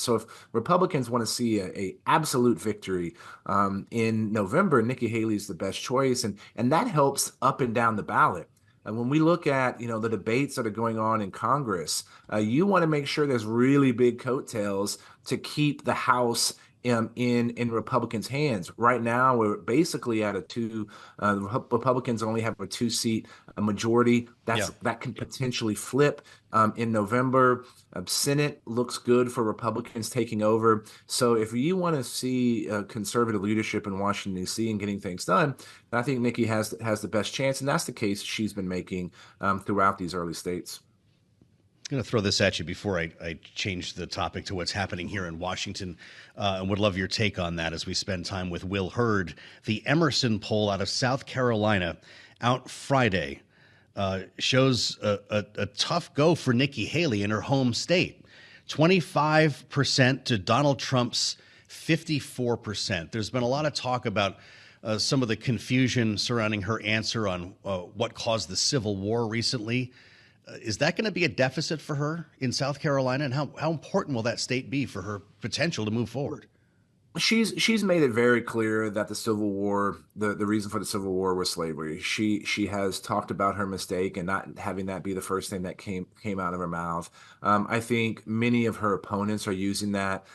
So if Republicans want to see a absolute victory in November, Nikki Haley is the best choice, and that helps up and down the ballot. And when we look at the debates that are going on in Congress, you want to make sure there's really big coattails to keep the House in Republicans' hands. Right now, we're basically at a two. Republicans only have a two-seat majority. Yeah. That can potentially flip in November. Senate looks good for Republicans taking over. So if you want to see conservative leadership in Washington, D.C. and getting things done, I think Nikki has the best chance, and that's the case she's been making throughout these early states. I'm going to throw this at you before I change the topic to what's happening here in Washington, and would love your take on that as we spend time with Will Hurd. The Emerson poll out of South Carolina out Friday shows a tough go for Nikki Haley in her home state. 25% to Donald Trump's 54%. There's been a lot of talk about some of the confusion surrounding her answer on what caused the Civil War recently. Is that going to be a deficit for her in South Carolina? And how important will that state be for her potential to move forward? She's made it very clear that the Civil War, the reason for the Civil War was slavery. She has talked about her mistake and not having that be the first thing that came out of her mouth. I think many of her opponents are using that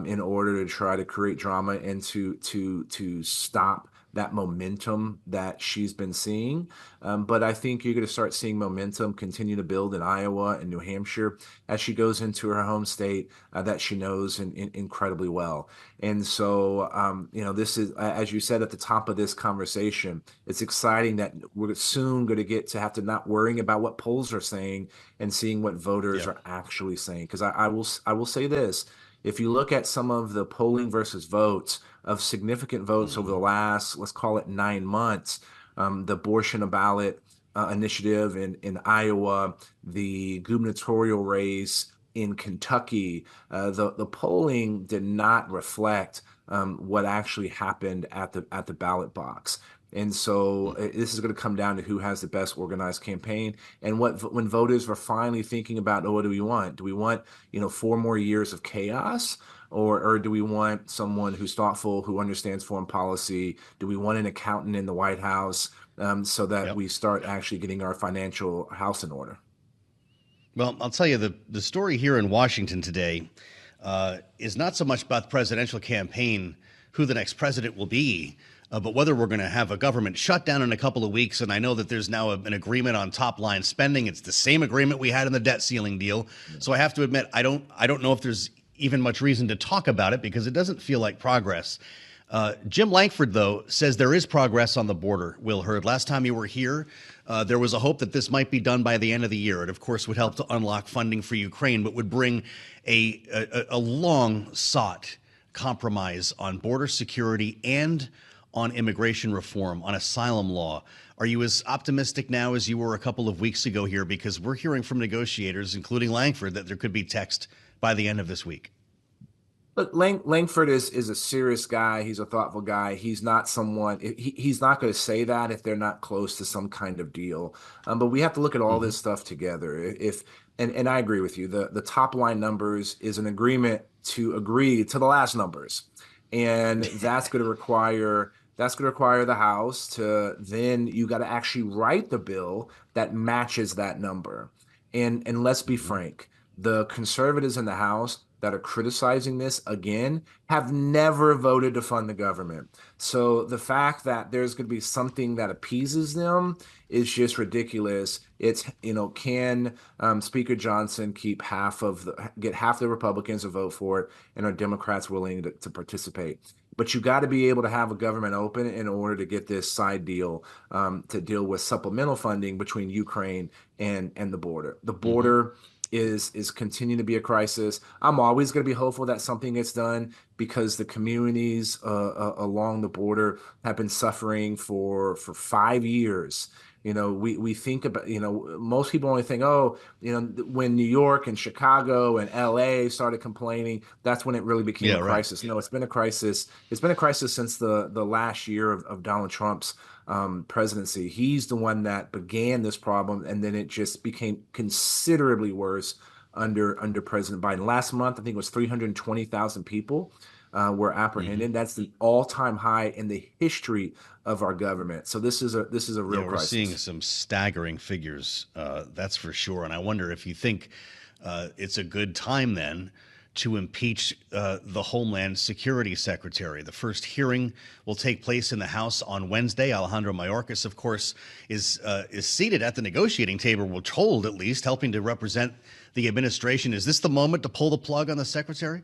in order to try to create drama and to stop that momentum that she's been seeing. But I think you're going to start seeing momentum continue to build in Iowa and New Hampshire as she goes into her home state that she knows incredibly well. And so, this is, as you said at the top of this conversation, it's exciting that we're soon going to get to have to not worrying about what polls are saying and seeing what voters are actually saying. Because I will say this. If you look at some of the polling versus votes of significant votes over the last, let's call it 9 months, the abortion ballot initiative in Iowa, the gubernatorial race in Kentucky, the polling did not reflect what actually happened at the ballot box. And so this is going to come down to who has the best organized campaign and when voters were finally thinking about, what do we want? Do we want, 4 more years of chaos? Or do we want someone who's thoughtful, who understands foreign policy? Do we want an accountant in the White House so that we start actually getting our financial house in order? Well, I'll tell you, the story here in Washington today is not so much about the presidential campaign, who the next president will be, but whether we're going to have a government shutdown in a couple of weeks. And I know that there's now an agreement on top line spending. It's the same agreement we had in the debt ceiling deal. So I have to admit, I don't know if there's even much reason to talk about it because it doesn't feel like progress. Jim Lankford, though, says there is progress on the border, Will Hurd. Last time you were here, there was a hope that this might be done by the end of the year. It, of course, would help to unlock funding for Ukraine, but would bring a long-sought compromise on border security and on immigration reform, on asylum law. Are you as optimistic now as you were a couple of weeks ago here? Because we're hearing from negotiators, including Lankford, that there could be text by the end of this week. Look, Lankford is a serious guy. He's a thoughtful guy. He's not someone, he's not going to say that if they're not close to some kind of deal. But we have to look at all this stuff together. And I agree with you. The top line numbers is an agreement to agree to the last numbers. And that's going to require the House to then you got to actually write the bill that matches that number. And let's be frank, the conservatives in the House that are criticizing this again have never voted to fund the government. So the fact that there's going to be something that appeases them is just ridiculous. It's, can Speaker Johnson get half the Republicans to vote for it, and are Democrats willing to participate? But you got to be able to have a government open in order to get this side deal to deal with supplemental funding between Ukraine and the border. The border is continuing to be a crisis. I'm always going to be hopeful that something gets done because the communities along the border have been suffering for 5 years. We think about, most people only think, when New York and Chicago and LA started complaining, that's when it really became a crisis. No, it's been a crisis. It's been a crisis since the last year of Donald Trump's presidency. He's the one that began this problem, and then it just became considerably worse under President Biden. Last month, I think it was 320,000 people were apprehended. That's the all-time high in the history of our government. So this is a real we're crisis. seeing some staggering figures, that's for sure. And I wonder if you think it's a good time then to impeach the Homeland Security Secretary. The first hearing will take place in the House on Wednesday. Alejandro Mayorkas, of course, is seated at the negotiating table, we're told, at least, helping to represent the administration. Is this the moment to pull the plug on the secretary?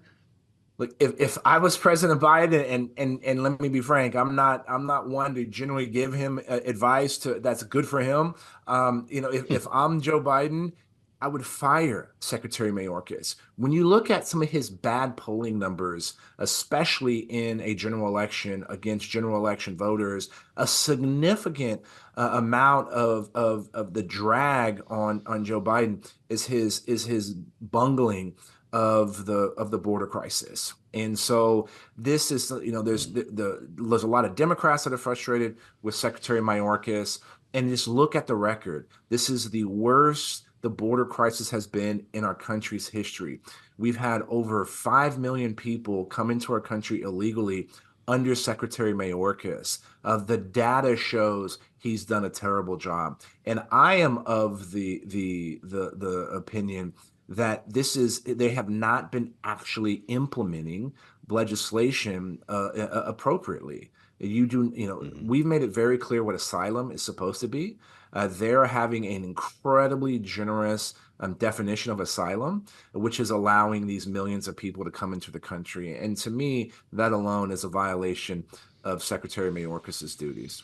Look, if I was President Biden, and let me be frank, I'm not one to generally give him advice that's good for him. If I'm Joe Biden, I would fire Secretary Mayorkas. When you look at some of his bad polling numbers, especially in a general election against general election voters, a significant amount of the drag on Joe Biden is his bungling of the border crisis. And so this is, there's a lot of Democrats that are frustrated with Secretary Mayorkas. And just look at the record. This is the worst the border crisis has been in our country's history. We've had over 5 million people come into our country illegally under Secretary Mayorkas. The data shows he's done a terrible job. And I am of the opinion that they have not been actually implementing legislation appropriately. We've made it very clear what asylum is supposed to be. They're having an incredibly generous definition of asylum, which is allowing these millions of people to come into the country. And to me, that alone is a violation of Secretary Mayorkas's duties.